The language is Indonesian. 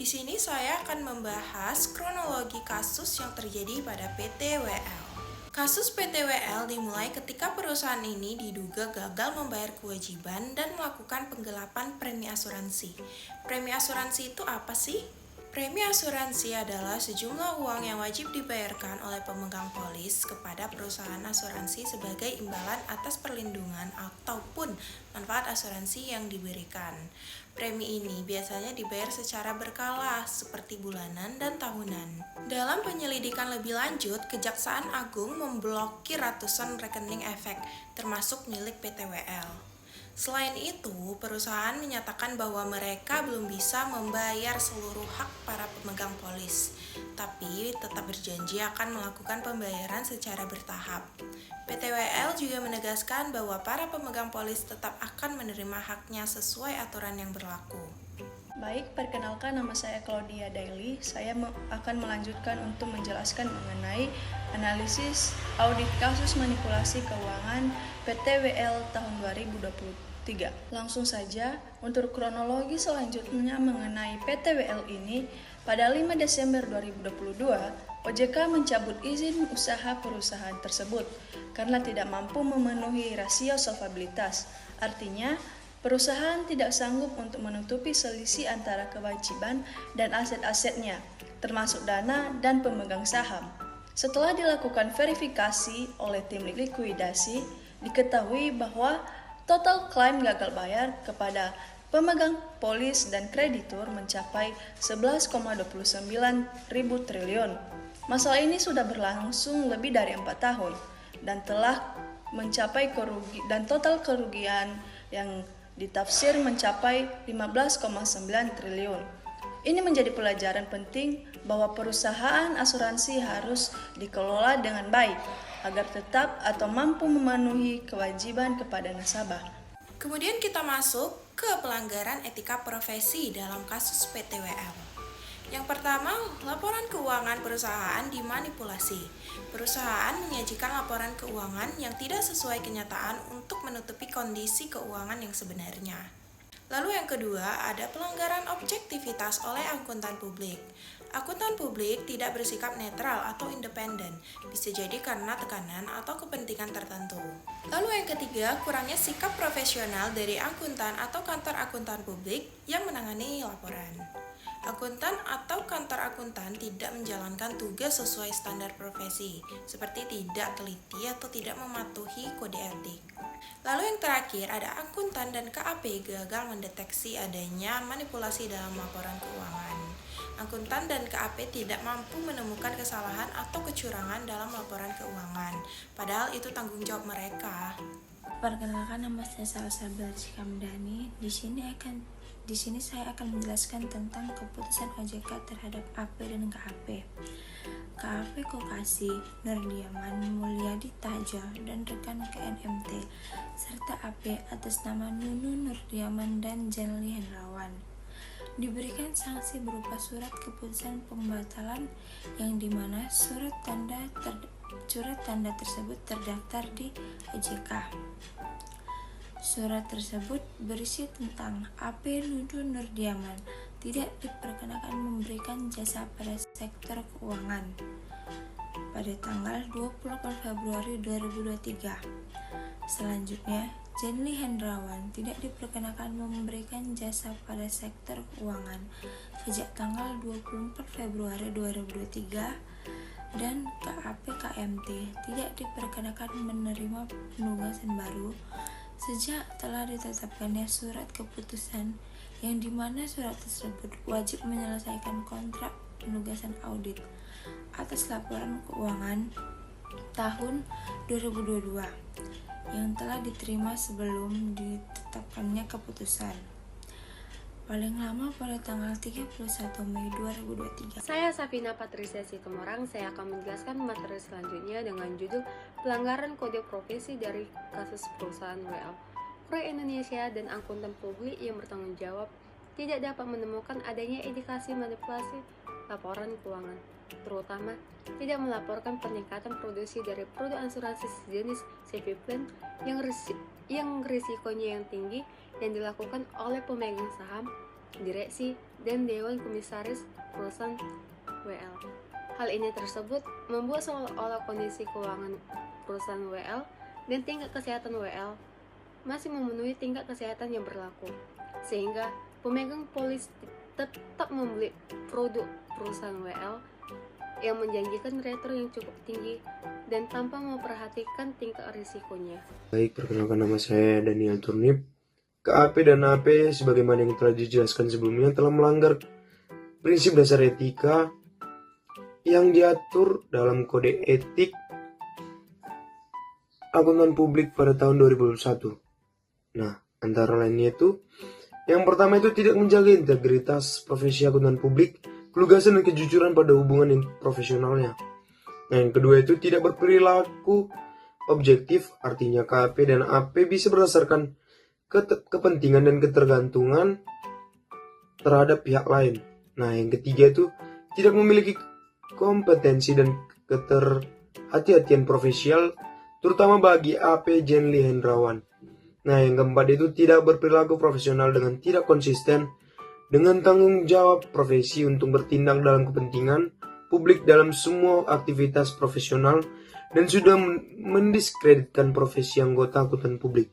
Di sini saya akan membahas kronologi kasus yang terjadi pada PT WL. Kasus PT WL dimulai ketika perusahaan ini diduga gagal membayar kewajiban dan melakukan penggelapan premi asuransi. Premi asuransi itu apa sih? Premi asuransi adalah sejumlah uang yang wajib dibayarkan oleh pemegang polis kepada perusahaan asuransi sebagai imbalan atas perlindungan ataupun manfaat asuransi yang diberikan. Premi ini biasanya dibayar secara berkala, seperti bulanan dan tahunan. Dalam penyelidikan lebih lanjut, Kejaksaan Agung memblokir ratusan rekening efek, termasuk milik PT WL. Selain itu, perusahaan menyatakan bahwa mereka belum bisa membayar seluruh hak para pemegang polis, tapi tetap berjanji akan melakukan pembayaran secara bertahap. PT WL juga menegaskan bahwa para pemegang polis tetap akan menerima haknya sesuai aturan yang berlaku. Baik, perkenalkan nama saya Claudia Daily. Saya akan melanjutkan untuk menjelaskan mengenai analisis audit kasus manipulasi keuangan PT WL tahun 2023. Langsung saja, untuk kronologi selanjutnya mengenai PT WL ini, pada 5 Desember 2022, OJK mencabut izin usaha perusahaan tersebut karena tidak mampu memenuhi rasio solvabilitas. Artinya, perusahaan tidak sanggup untuk menutupi selisih antara kewajiban dan aset-asetnya, termasuk dana dan pemegang saham. Setelah dilakukan verifikasi oleh tim likuidasi, diketahui bahwa total klaim gagal bayar kepada pemegang polis dan kreditur mencapai 11,29 ribu triliun. Masalah ini sudah berlangsung lebih dari 4 tahun dan telah mencapai total kerugian yang ditafsir mencapai 15,9 triliun. Ini menjadi pelajaran penting bahwa perusahaan asuransi harus dikelola dengan baik agar tetap atau mampu memenuhi kewajiban kepada nasabah. Kemudian kita masuk ke pelanggaran etika profesi dalam kasus PT WL. Yang pertama, laporan keuangan perusahaan dimanipulasi. Perusahaan menyajikan laporan keuangan yang tidak sesuai kenyataan untuk menutupi kondisi keuangan yang sebenarnya. Lalu yang kedua, ada pelanggaran objektivitas oleh akuntan publik. Akuntan publik tidak bersikap netral atau independen, bisa jadi karena tekanan atau kepentingan tertentu. Lalu yang ketiga, kurangnya sikap profesional dari akuntan atau kantor akuntan publik yang menangani laporan. Akuntan atau kantor akuntan tidak menjalankan tugas sesuai standar profesi, seperti tidak teliti atau tidak mematuhi kode etik. Lalu yang terakhir, ada akuntan dan KAP gagal mendeteksi adanya manipulasi dalam laporan keuangan. Akuntan dan KAP tidak mampu menemukan kesalahan atau kecurangan dalam laporan keuangan, padahal itu tanggung jawab mereka. Perkenalkan, nama saya Salsa Blarjika Mendani. Di sini saya akan menjelaskan tentang keputusan OJK terhadap AP dan KAP. KAP Kokasi, Nurdiaman, Mulyadi Taja, dan rekan KNMT, serta AP atas nama Nunu Nurdiaman dan Janli Hendrawan diberikan sanksi berupa surat keputusan pembatalan yang dimana surat tanda tersebut terdaftar di OJK. Surat tersebut berisi tentang AP Nudu Nurdiaman tidak diperkenakan memberikan jasa pada sektor keuangan pada tanggal 28 Februari 2023. Selanjutnya, Janli Hendrawan tidak diperkenakan memberikan jasa pada sektor keuangan sejak tanggal 24 Februari 2023 dan KAP KMT tidak diperkenakan menerima penugasan baru sejak telah ditetapkannya surat keputusan yang dimana surat tersebut wajib menyelesaikan kontrak penugasan audit atas laporan keuangan tahun 2022 yang telah diterima sebelum ditetapkannya keputusan paling lama pada tanggal 31 Mei 2023. Saya Safina Patricia Situmorang. Saya akan menjelaskan materi selanjutnya dengan judul pelanggaran kode profesi dari kasus perusahaan WL. Pro Indonesia dan akuntan publik yang bertanggung jawab tidak dapat menemukan adanya indikasi manipulasi laporan keuangan, terutama tidak melaporkan peningkatan produksi dari produk asuransi sejenis CV Plan yang risikonya yang tinggi yang dilakukan oleh pemegang saham direksi, dan dewan komisaris perusahaan WL. Hal ini tersebut membuat seolah-olah kondisi keuangan perusahaan WL dan tingkat kesehatan WL masih memenuhi tingkat kesehatan yang berlaku, sehingga pemegang polis tetap membeli produk perusahaan WL yang menjanjikan return yang cukup tinggi dan tanpa memperhatikan tingkat risikonya. Baik, perkenalkan nama saya Daniel Turnip. KAP dan AP sebagaimana yang telah dijelaskan sebelumnya telah melanggar prinsip dasar etika yang diatur dalam Kode Etik Akuntan Publik pada tahun 2021. Nah, antara lainnya itu, yang pertama itu tidak menjaga integritas profesi akuntan publik, kelugasan dan kejujuran pada hubungan profesionalnya. Nah, yang kedua itu tidak berperilaku objektif, artinya KAP dan AP bisa berdasarkan kepentingan dan ketergantungan terhadap pihak lain. Nah, yang ketiga itu tidak memiliki kompetensi dan keterhati-hatian profesional, terutama bagi AP Jenly Hendrawan. Nah, yang keempat itu tidak berperilaku profesional dengan tidak konsisten dengan tanggung jawab profesi untuk bertindak dalam kepentingan publik dalam semua aktivitas profesional dan sudah mendiskreditkan profesi anggota akuntan publik.